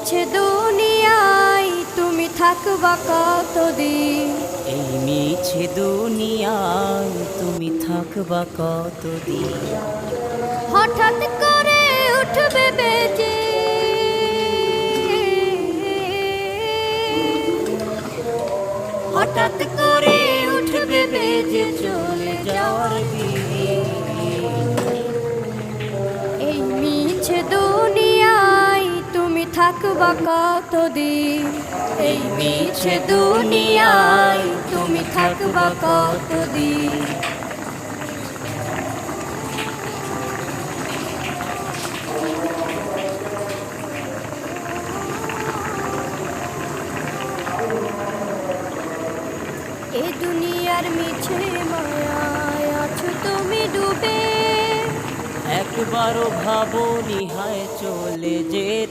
মিছে দুনিয়ায় তুমি থাকবা কতদিন? এই মিছে দুনিয়ায় তুমি থাকবা কতদিন? হঠাৎ করে উঠবে বেজে, হঠাৎ করে উঠবে বেজে চলে যাওয়ার দিন। এই মিছে দুনিয়ায় তুমি থাকবা কতদিন? এই মিছে দুনিয়ায় তুমি থাকবা কতদিন? এ দুনিয়ার মিছে মায়ায় আছো তুমি ডুবে, একবারও ভাবনি হায় চলে যেতে